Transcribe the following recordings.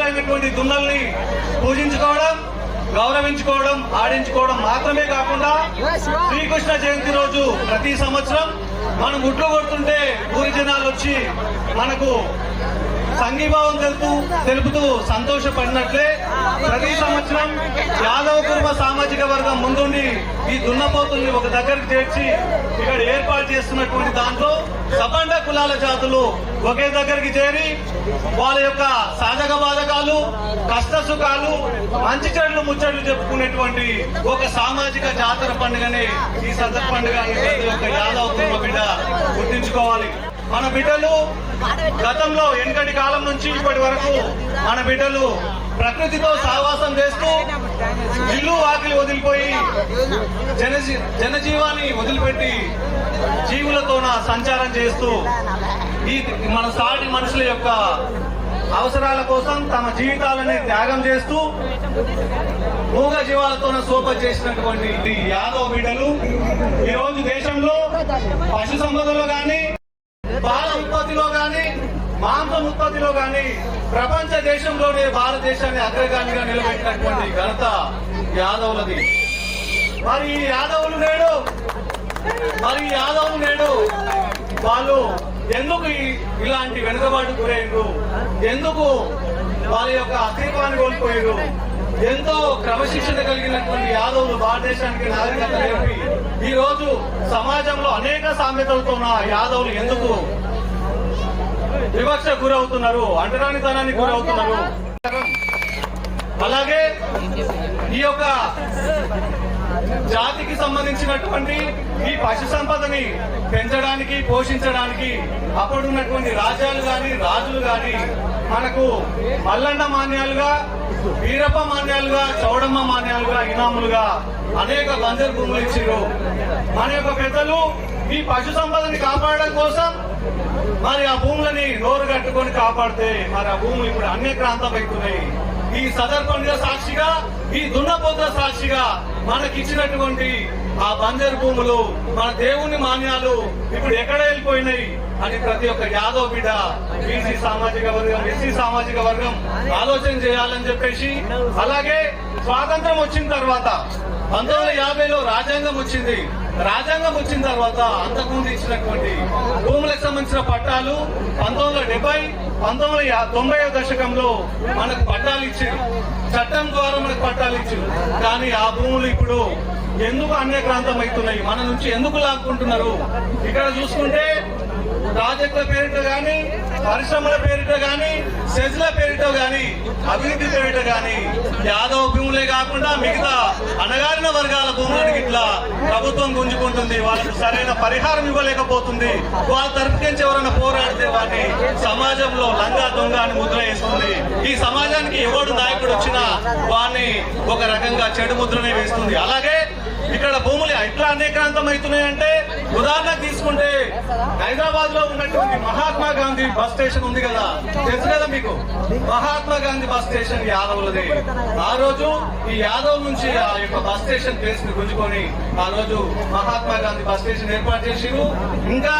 అయినటువంటి దున్నల్ని పూజించుకోవడం, గౌరవించుకోవడం, ఆడించుకోవడం మాత్రమే కాకుండా శ్రీకృష్ణ జయంతి రోజు ప్రతి సంవత్సరం మనం గుట్లు కొడుతుంటే ఊరి జనాలు వచ్చి మనకు సంఘీభావం తెలుపుతూ సంతోషపడినట్లే ప్రతి సంవత్సరం యాదవ కుర్మ సామాజిక వర్గం ముందుండి ఈ దున్నపోతుల్ని ఒక దగ్గరికి చేర్చి ఇక్కడ ఏర్పాటు చేస్తున్నటువంటి దాంట్లో సబండ కులాల జాతులు ఒకే దగ్గరికి చేరి వాళ్ళ యొక్క సాధక బాధకాలు, కష్ట సుఖాలు, మంచి చెడులు ముచ్చట్లు చెప్పుకునేటువంటి ఒక సామాజిక జాతర పండుగనే ఈ సదర్ పండుగ ప్రతి ఒక్క యాదవ కుర్మ బిడ్డ గుర్తించుకోవాలి. మన బిడ్డలు గతంలో వెనుకటి కాలం నుంచి ఇప్పటి వరకు మన బిడ్డలు ప్రకృతితో సహవాసం చేస్తూ ఇల్లు వాకిలి వదిలిపోయి జనజీవాన్ని వదిలిపెట్టి జీవులతోన సంచారం చేస్తూ ఈ మన సాటి మనుషుల యొక్క అవసరాల కోసం తమ జీవితాలని త్యాగం చేస్తూ మూగ జీవాలతోన సోప చేసినటువంటి యాదవ బిడ్డలు ఈరోజు దేశంలో పశు సంపదలో గాని, పాల ఉత్పత్తిలో గాని, మాంసం ఉత్పత్తిలో గాని ప్రపంచ దేశంలోనే భారతదేశాన్ని అగ్రగామిగా నిలబెట్టినటువంటి ఘనత యాదవులది. మరి ఈ యాదవులు నేడు వాళ్ళు ఎందుకు ఇలాంటి వెనుకబాటు గురయ్యారు, ఎందుకు వాళ్ళ యొక్క అస్తిత్వాన్ని కోల్పోయారు? ఎంతో క్రమశిక్షణ కలిగినటువంటి యాదవులు భారతదేశానికి నాగరికత నేర్పి ఈ రోజు సమాజంలో అనేక సామెతలతో ఉన్న యాదవులు ఎందుకు వివక్ష గురవుతున్నారు, అంటరానితనానికి గురవుతున్నారు? అలాగే ఈ యొక్క జాతికి సంబంధించినటువంటి ఈ పశు సంపదని పెంచడానికి, పోషించడానికి అప్పుడున్నటువంటి రాజ్యాలు గాని, రాజులు గాని మనకు మల్లన్న మాన్యాలుగా, వీరప్ప మాన్యాలుగా, చౌడమ్మ మాన్యాలుగా, ఇనాములుగా అనేక బంజరు భూములు ఇచ్చారు. మన యొక్క పెద్దలు ఈ పశు సంపదని కాపాడడం కోసం మరి ఆ భూములని నోరు కట్టుకొని కాపాడితే మరి ఆ భూములు ఇప్పుడు అన్యక్రాంతం అవుతున్నాయి. ఈ సదర్ పండుగ సాక్షిగా, ఈ దున్నపోతుల సాక్షిగా మనకిచ్చినటువంటి ఆ బంజరు భూములు, మన దేవుని మాన్యాలు ఇప్పుడు ఎక్కడ వెళ్ళిపోయినాయి అని ప్రతి ఒక్క యాదవ బిడ్డ, బీసీ సామాజిక వర్గం, ఎస్సీ సామాజిక వర్గం ఆలోచన చేయాలని చెప్పేసి, అలాగే స్వాతంత్రం వచ్చిన తర్వాత 1950లో రాజ్యాంగం వచ్చింది. రాజ్యాంగం వచ్చిన తర్వాత అంతకుముందు ఇచ్చినటువంటి భూములకు సంబంధించిన పట్టాలు 1970, 1990 దశకంలో మనకు పట్టాలు ఇచ్చారు. చట్టం ద్వారా మనకు పట్టాలు ఇచ్చారు. కానీ ఆ భూములు ఇప్పుడు ఎందుకు అన్యక్రాంతం అవుతున్నాయి, మన నుంచి ఎందుకు లాక్కుంటున్నారు? ఇక్కడ చూసుకుంటే ప్రాజెక్టుల పేరిట గాని, పరిశ్రమల పేరిట గాని, సెజ్ల పేరిట గాని, అభివృద్ధి పేరిట గాని యాదవ భూములే కాకుండా మిగతా అణగారిన వర్గాల భూములను ఇట్లా ప్రభుత్వం గుంజుకుంటుంది. వాళ్ళకు సరైన పరిహారం ఇవ్వలేకపోతుంది. వాళ్ళ తరపుకించి ఎవరైనా పోరాడితే వాటిని సమాజంలో లంగా దొంగ అని ముద్ర వేస్తుంది. ఈ సమాజానికి ఎవడు నాయకుడు వచ్చినా వాడిని ఒక రకంగా చెడు ముద్రనే వేస్తుంది. అలాగే ఇక్కడ భూములు ఎట్లా అనేకాంతం అవుతున్నాయంటే, ఉదాహరణకు తీసుకుంటే హైదరాబాద్ లో ఉన్నటువంటి మహాత్మా గాంధీ బస్ స్టేషన్ ఉంది కదా, తెలుసు కదా మీకు? మహాత్మా గాంధీ బస్ స్టేషన్ యాదవులది. ఆ రోజు ఈ యాదవ్ నుంచి ఆ యొక్క బస్ స్టేషన్ ప్లేస్ ని గుంజుకొని ఆ రోజు మహాత్మా గాంధీ బస్ స్టేషన్ ఏర్పాటు చేసిరు. ఇంకా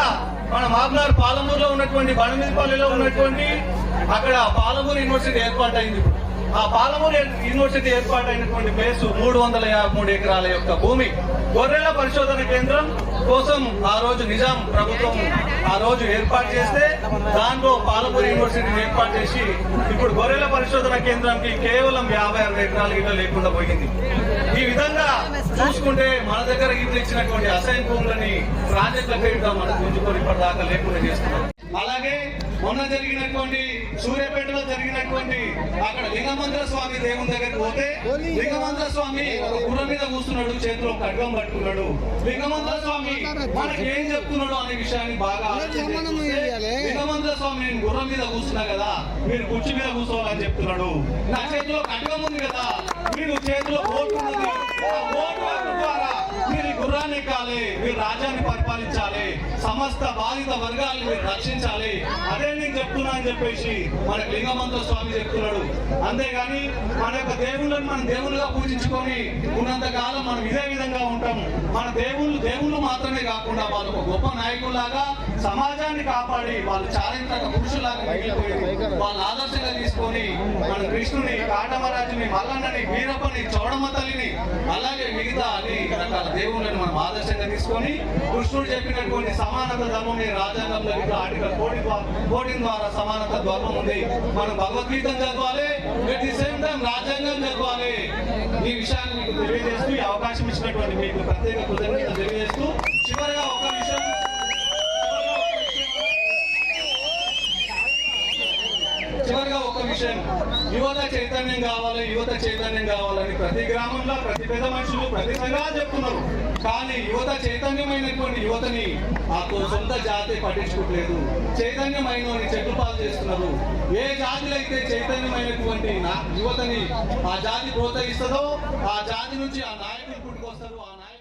మన మాబ్నార్ పాలమూరులో ఉన్నటువంటి బండమీదపల్లిలో ఉన్నటువంటి అక్కడ పాలమూరు యూనివర్సిటీ ఏర్పాటైంది. ఆ పాలమూరు యూనివర్సిటీ ఏర్పాటైనటువంటి ప్లేస్ 353 ఎకరాల యొక్క భూమి గొర్రెల పరిశోధన కేంద్రం కోసం ఆ రోజు నిజాం ప్రభుత్వం ఆ రోజు ఏర్పాటు చేస్తే దాంట్లో పాలమూరు యూనివర్సిటీని ఏర్పాటు చేసి ఇప్పుడు గొర్రెల పరిశోధన కేంద్రానికి కేవలం 56 ఎకరాల ఇళ్ల లేకుండా పోయింది. ఈ విధంగా చూసుకుంటే మన దగ్గర ఇట్లు ఇచ్చినటువంటి అసైన్ భూములని ప్రాజెక్టుల పేరుతో మనకు గుంజుకొని ఇప్పటిదాకా లేకుండా చేస్తున్నాం. అలాగే మొన్న జరిగినటువంటి సూర్యాపేటలో జరిగినటువంటి అక్కడ లింగమంత్ర స్వామి దేవుని దగ్గరికి పోతే లింగమంత్ర స్వామి గుర్రం మీద కూర్చున్నాడు, చేతిలో ఖడ్గం పట్టుకున్నాడు. లింగమంత్ర స్వామి మనకి ఏం చెప్తున్నాడు అనే విషయాన్ని బాగా లింగమంత్ర స్వామి నేను గుర్రం మీద కూర్చున్నా కదా, మీరు కుర్చీ మీద కూర్చోవాలని చెప్తున్నాడు. నా చేతిలో ఖడ్గం ఉంది కదా, మీరు చేతిలో ఓటు ఉన్నది, ఆ ఓటు ద్వారా మీరు గుర్రాన్ని ఎక్కాలి, మీరు రాజ్యాన్ని పరిపాలించాలి, సమస్త బాధిత వర్గాలను మీరు రక్షించాలి. అదే నేను చెప్తున్నా అని చెప్పేసి మన లింగమంత్ర స్వామి చెప్తున్నాడు. అంతేగాని మన యొక్క దేవుళ్ళని మనం దేవుళ్ళుగా పూజించుకొని ఉన్నంత కాలం మనం ఇదే విధంగా ఉంటాం. మన దేవుళ్ళు మాత్రమే కాకుండా వాళ్ళు ఒక గొప్ప నాయకులాగా సమాజాన్ని కాపాడి వాళ్ళు చారిత్రక పురుషులాగా మిగిలిపోయి వాళ్ళ ఆదర్శంగా తీసుకొని మన కృష్ణుని, కాటమరాజుని, మల్లన్నని, వీరప్పని, చౌడమ్మ తల్లిని, అలాగే మిగతా అన్ని రకాల దేవుళ్ళని మనం ఆదర్శంగా తీసుకొని కృష్ణుడు చెప్పినటువంటి సమానత ధర్మం రాజ్యాంగంలో ఆర్టికల్ 14 ద్వారా సమానత ధర్మం ఉంది. మనం భగవద్గీతను చదవాలి, ఎట్ ది సేమ్ టైం రాజ్యాంగం చదవాలి. ఈ విషయాన్ని మీకు తెలియజేస్తూ ఈ అవకాశం ఇచ్చినటువంటి మీకు ప్రత్యేక కృతజ్ఞత తెలియజేస్తూ చివరిగా ఒక విషయం యువత చైతన్యం కావాలని ప్రతి గ్రామంలో ప్రతి పెద్ద మనుషులు ప్రతి సంఘాలు చెప్తున్నారు. కానీ యువత చైతన్యమైనటువంటి యువతని ఆ సొంత జాతి పట్టించుకోవట్లేదు. చైతన్యమైన చెట్లు పాలు చేస్తున్నారు. ఏ జాతిలో అయితే చైతన్యమైనటువంటి యువతని ఆ జాతి ప్రోత్సహిస్తుందో ఆ జాతి నుంచి ఆ నాయకులు పుట్టుకొస్తారు. ఆ నాయకులు